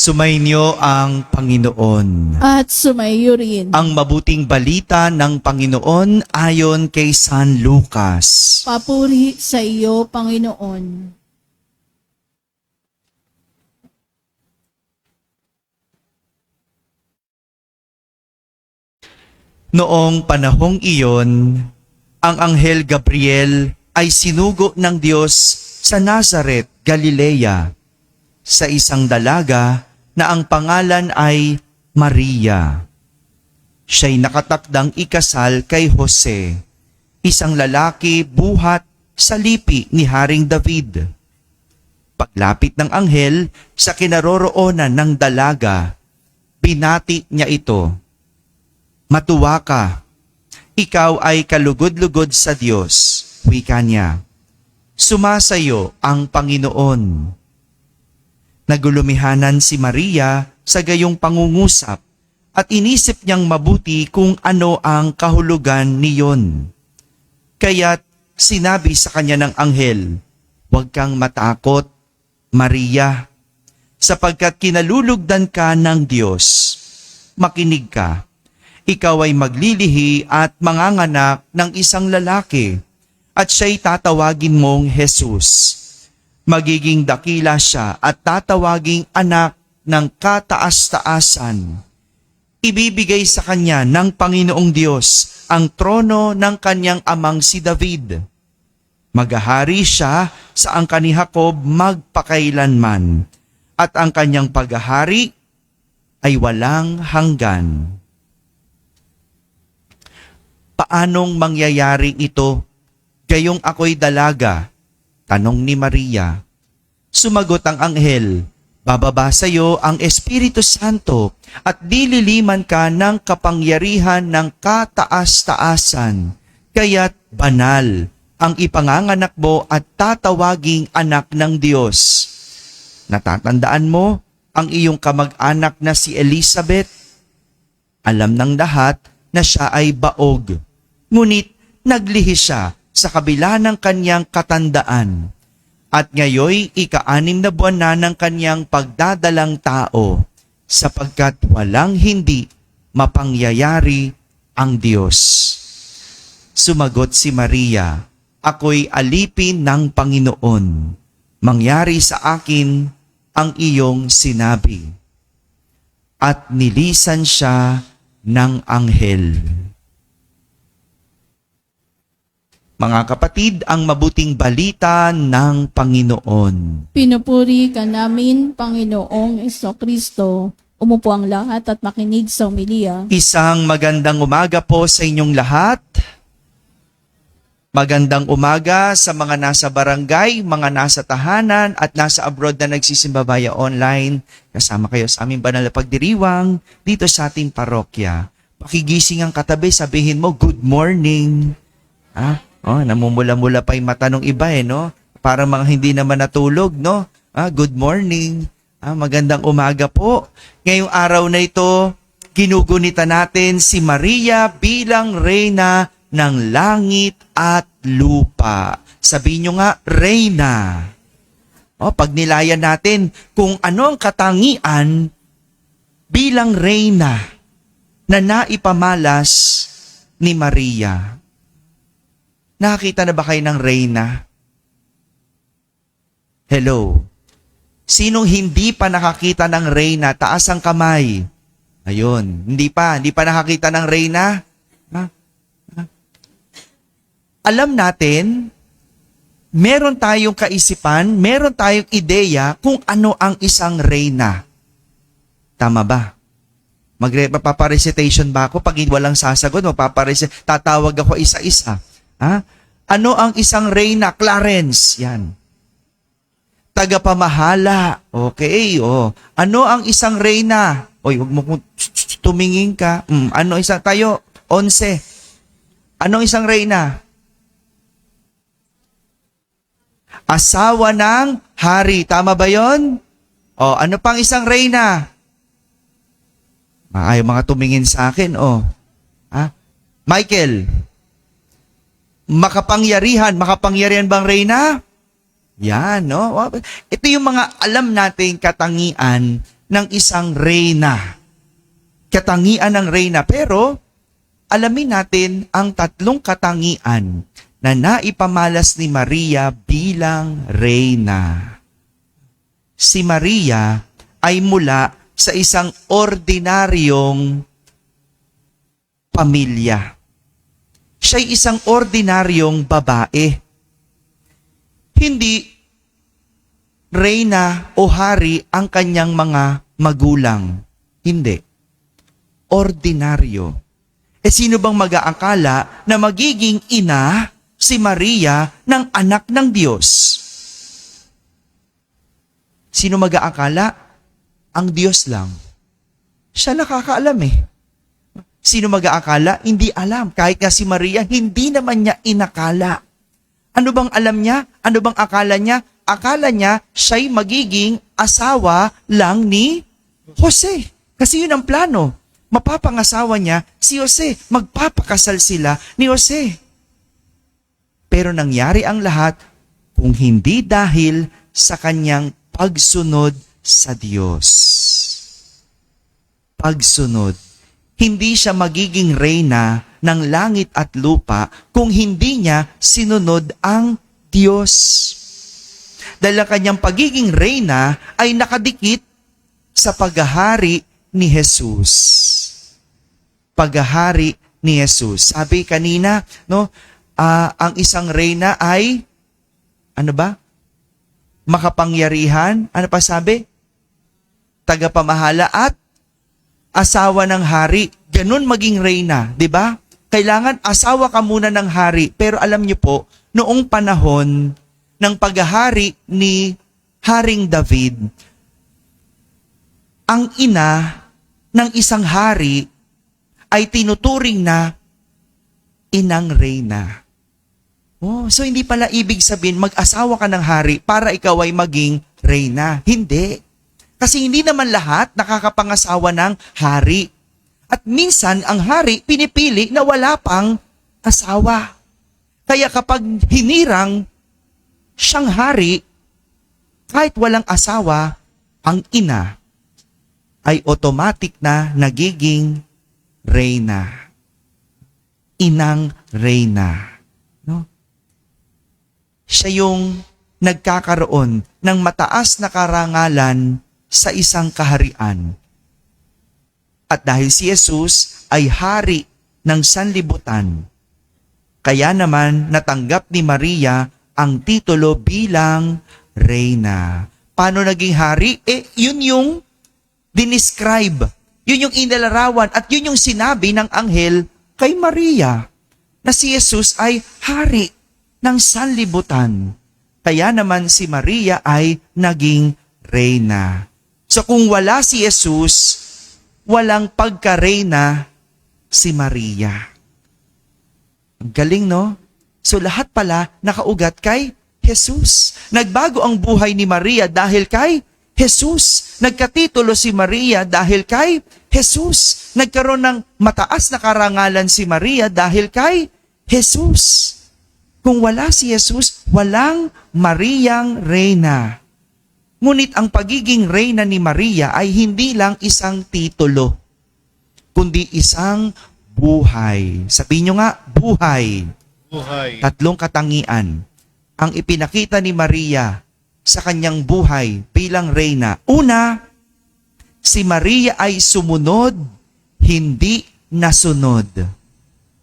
Sumainyo ang Panginoon. At sumayo rin. Ang mabuting balita ng Panginoon ayon kay San Lucas. Papuri sa iyo, Panginoon. Noong panahong iyon, ang Anghel Gabriel ay sinugo ng Diyos sa Nazaret, Galilea, sa isang dalaga na ang pangalan ay Maria. Siya'y nakatakdang ikasal kay Jose, isang lalaki buhat sa lipi ni Haring David. Paglapit ng anghel sa kinaroroonan ng dalaga, binati niya ito. Matuwa ka, ikaw ay kalugod-lugod sa Diyos, wika niya. Sumasayo ang Panginoon. Nagulumihanan si Maria sa gayong pangungusap at inisip niyang mabuti kung ano ang kahulugan niyon. Kaya't sinabi sa kanya ng anghel, "Huwag kang matakot, Maria, sapagkat kinalulugdan ka ng Diyos. Makinig ka, ikaw ay maglilihi at manganganak ng isang lalaki at siya'y tatawagin mong Jesus. Magiging dakila siya at tatawaging anak ng kataas-taasan. Ibibigay sa kanya ng Panginoong Diyos ang trono ng kanyang amang si David. Maghahari siya sa angkan ni Jacob magpakailanman, at ang kanyang paghahari ay walang hanggan." Paanong mangyayari ito? Gayong ako'y dalaga, tanong ni Maria. Sumagot ang anghel, "Bababa sa iyo ang Espiritu Santo at dililiman ka ng kapangyarihan ng kataas-taasan. Kaya't banal ang ipanganganak mo at tatawaging anak ng Diyos. Natatandaan mo ang iyong kamag-anak na si Elizabeth? Alam ng lahat na siya ay baog, ngunit naglihi siya sa kabila ng kanyang katandaan. At ngayoy ika-6 na buwan na ng kanyang pagdadalang tao, sapagkat walang hindi mapangyayari ang Diyos." Sumagot si Maria, "Ako'y alipin ng Panginoon. Mangyari sa akin ang iyong sinabi." At nilisan siya ng anghel. Mga kapatid, ang mabuting balita ng Panginoon. Pinupuri ka namin, Panginoong Kristo. Umupo ang lahat at makinig sa homilya. Isang magandang umaga po sa inyong lahat. Magandang umaga sa mga nasa barangay, mga nasa tahanan at nasa abroad na nagsisimba via online. Kasama kayo sa aming banal na pagdiriwang dito sa ating parokya. Pakigising ang katabi, sabihin mo, "Good morning." Namumula-mula pa yung mata ng iba no? Para mga hindi naman natulog, no? Good morning. Magandang umaga po. Ngayong araw na ito, ginugunita natin si Maria bilang Reyna ng langit at lupa. Sabihin nyo nga, Reyna. Pag nilayan natin kung ano ang katangian bilang Reyna na naipamalas ni Maria. Nakakita na ba kayo ng Reyna? Hello? Sinong hindi pa nakakita ng Reyna? Taas ang kamay. Ayun, hindi pa nakakita ng Reyna? Alam natin, meron tayong kaisipan, meron tayong ideya kung ano ang isang Reyna. Tama ba? Magpaparecitation ba ako? Pag walang sasagot, tatawag ako isa-isa. Ano ang isang Reyna? Clarence, yan. Tagapamahala. Okay, Ano ang isang Reyna? Huwag mo tumingin ka. Ano isang tayo? 11. Anong isang Reyna? Asawa ng hari. Tama ba yon? Ano pang isang Reyna? Ayaw mga tumingin sa akin, Michael, makapangyarihan bang Reyna? Yan, no? Ito yung mga alam nating katangian ng isang reyna. Katangian ng reyna. Pero, alamin natin ang tatlong katangian na naipamalas ni Maria bilang reyna. Si Maria ay mula sa isang ordinaryong pamilya. Siya'y isang ordinaryong babae. Hindi reyna o hari ang kanyang mga magulang. Hindi. Ordinaryo. Sino bang mag-aakala na magiging ina si Maria ng anak ng Diyos? Sino mag-aakala? Ang Diyos lang. Siya nakakaalam eh. Sino mag-aakala? Hindi alam. Kahit nga si Maria, hindi naman niya inakala. Ano bang alam niya? Ano bang akala niya? Akala niya siya'y magiging asawa lang ni Jose. Kasi yun ang plano. Mapapangasawa niya si Jose. Magpapakasal sila ni Jose. Pero nangyari ang lahat kung hindi dahil sa kanyang pagsunod sa Diyos. Pagsunod. Hindi siya magiging reyna ng langit at lupa kung hindi niya sinunod ang Diyos. Dahil ang kanyang pagiging reyna ay nakadikit sa paghahari ni Jesus. Paghahari ni Jesus. Sabi kanina, no, ang isang reyna ay, ano ba? Makapangyarihan. Ano pa sabi? Tagapamahala at asawa ng hari. Ganun maging reyna, di ba? Kailangan asawa ka muna ng hari. Pero alam niyo po, noong panahon ng paghahari ni Haring David, ang ina ng isang hari ay tinuturing na inang reyna. Oh, so hindi pala ibig sabihin mag-asawa ka ng hari para ikaw ay maging reyna. Hindi. Kasi hindi naman lahat nakakapangasawa ng hari. At minsan ang hari pinipili na wala pang asawa. Kaya kapag hinirang siyang hari, kahit walang asawa, ang ina ay automatic na nagiging reyna. Inang reyna. No? Siya yung nagkakaroon ng mataas na karangalan sa isang kaharian. At dahil si Jesus ay hari ng sanlibutan, kaya naman natanggap ni Maria ang titulo bilang reyna. Paano naging hari? Yun yung dinescribe. Yun yung inilarawan at yun yung sinabi ng anghel kay Maria na si Jesus ay hari ng sanlibutan. Kaya naman si Maria ay naging reyna. So kung wala si Jesus, walang pagka-reyna si Maria. Ang galing, no? So lahat pala nakaugat kay Jesus. Nagbago ang buhay ni Maria dahil kay Jesus. Nagkatitulo si Maria dahil kay Jesus. Nagkaroon ng mataas na karangalan si Maria dahil kay Jesus. Kung wala si Jesus, walang Mariang reyna. Ngunit ang pagiging reyna ni Maria ay hindi lang isang titulo, kundi isang buhay. Sabihin nyo nga, buhay. Buhay. Tatlong katangian ang ipinakita ni Maria sa kanyang buhay bilang reyna. Una, si Maria ay sumunod, hindi nasunod.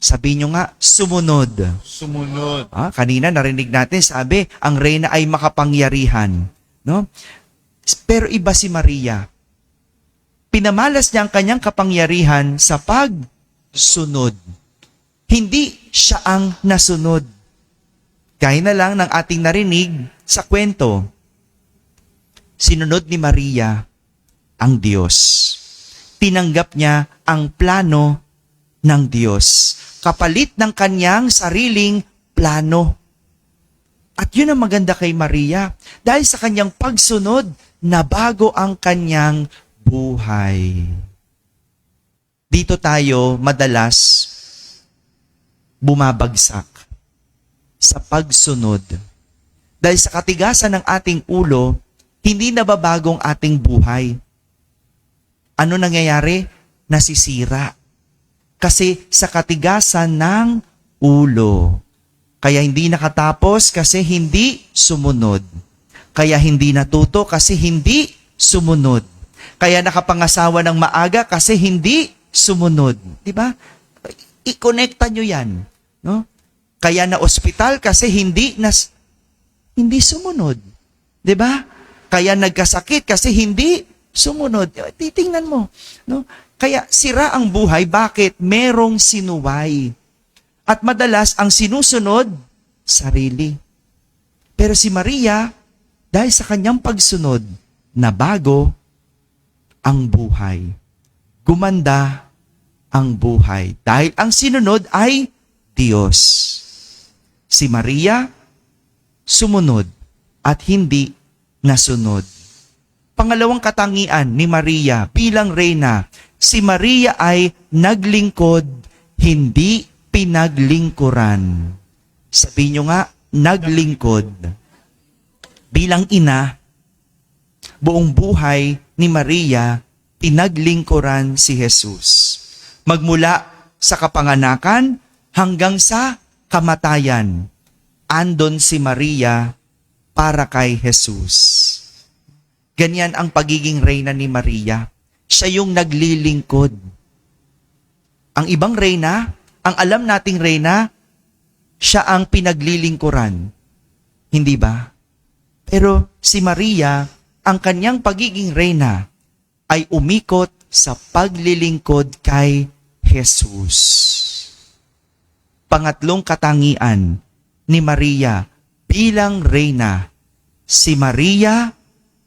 Sabihin nyo nga, sumunod. Sumunod. Kanina narinig natin, sabi, ang reyna ay makapangyarihan. No? Pero iba si Maria. Pinamalas niya ang kanyang kapangyarihan sa pagsunod. Hindi siya ang nasunod. Gaya na lang ng ating narinig sa kwento. Sinunod ni Maria ang Diyos. Tinanggap niya ang plano ng Diyos. Kapalit ng kanyang sariling plano. At yun ang maganda kay Maria. Dahil sa kanyang pagsunod, nabago ang kanyang buhay. Dito tayo madalas bumabagsak sa pagsunod. Dahil sa katigasan ng ating ulo, hindi nababagong ating buhay. Ano nangyayari? Nasisira. Kasi sa katigasan ng ulo. Kaya hindi nakatapos kasi hindi sumunod. Kaya hindi natuto kasi hindi sumunod. Kaya nakapangasawa ng maaga kasi hindi sumunod. Diba? I-connecta nyo yan. No? Kaya na ospital kasi hindi sumunod. 'Di ba? Kaya nagkasakit kasi hindi sumunod. Titingnan mo, no? Kaya sira ang buhay, bakit? Merong sinuway. At madalas ang sinusunod sarili. Pero si Maria, dahil sa kanyang pagsunod, nabago ang buhay. Gumanda ang buhay. Dahil ang sinunod ay Diyos. Si Maria, sumunod at hindi nasunod. Pangalawang katangian ni Maria bilang reyna, si Maria ay naglingkod, hindi pinaglingkuran. Sabihin nyo nga, naglingkod. Bilang ina, buong buhay ni Maria, pinaglingkuran si Jesus. Magmula sa kapanganakan hanggang sa kamatayan, andon si Maria para kay Jesus. Ganyan ang pagiging reyna ni Maria. Siya yung naglilingkod. Ang ibang reyna, ang alam nating reyna, siya ang pinaglilingkuran. Hindi ba? Pero si Maria, ang kanyang pagiging reyna ay umikot sa paglilingkod kay Jesus. Pangatlong katangian ni Maria bilang reyna, si Maria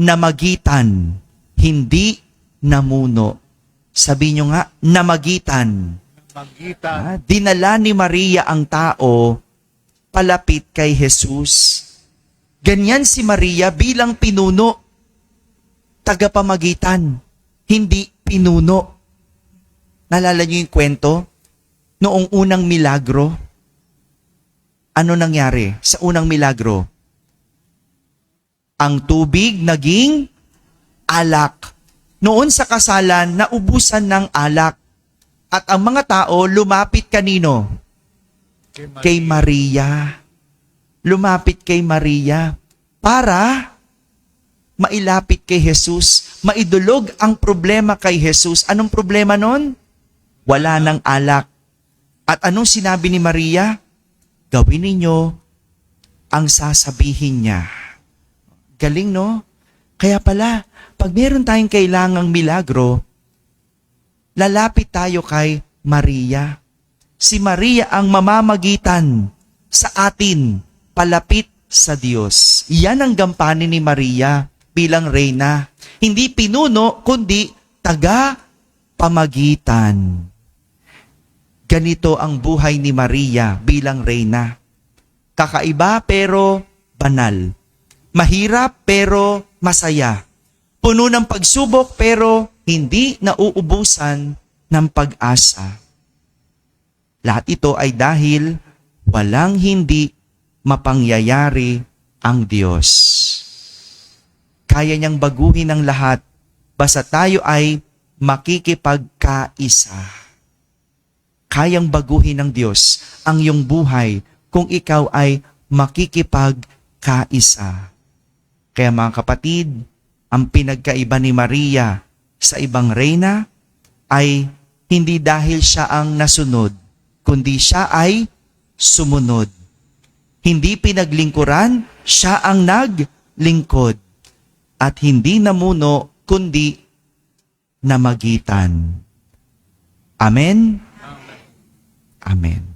namagitan, hindi namuno. Sabi nyo nga, namagitan. Magitan. Dinala ni Maria ang tao palapit kay Jesus. Ganyan si Maria bilang pinuno, tagapamagitan, hindi pinuno. Nalala niyo yung kwento? Noong unang milagro, ano nangyari sa unang milagro? Ang tubig naging alak. Noon sa kasalan, naubusan ng alak. At ang mga tao lumapit kanino? Kay Maria. Lumapit kay Maria para mailapit kay Jesus, maidulog ang problema kay Jesus. Anong problema nun? Wala ng alak. At anong sinabi ni Maria? Gawin ninyo ang sasabihin niya. Galing, no? Kaya pala, pag meron tayong kailangang milagro, lalapit tayo kay Maria. Si Maria ang mamamagitan sa atin, palapit sa Diyos. Yan ang gampanin ni Maria bilang reyna. Hindi pinuno, kundi taga-pamagitan. Ganito ang buhay ni Maria bilang reyna. Kakaiba pero banal. Mahirap pero masaya. Puno ng pagsubok pero hindi nauubusan ng pag-asa. Lahat ito ay dahil walang hindi mapangyayari ang Diyos. Kaya niyang baguhin ang lahat basta tayo ay makikipagkaisa. Kayang baguhin ng Diyos ang iyong buhay kung ikaw ay makikipagkaisa. Kaya mga kapatid, ang pinagkaiba ni Maria sa ibang reyna ay hindi dahil siya ang nasunod, kundi siya ay sumunod. Hindi pinaglingkuran, siya ang naglingkod. At hindi namuno, kundi namagitan. Amen? Amen.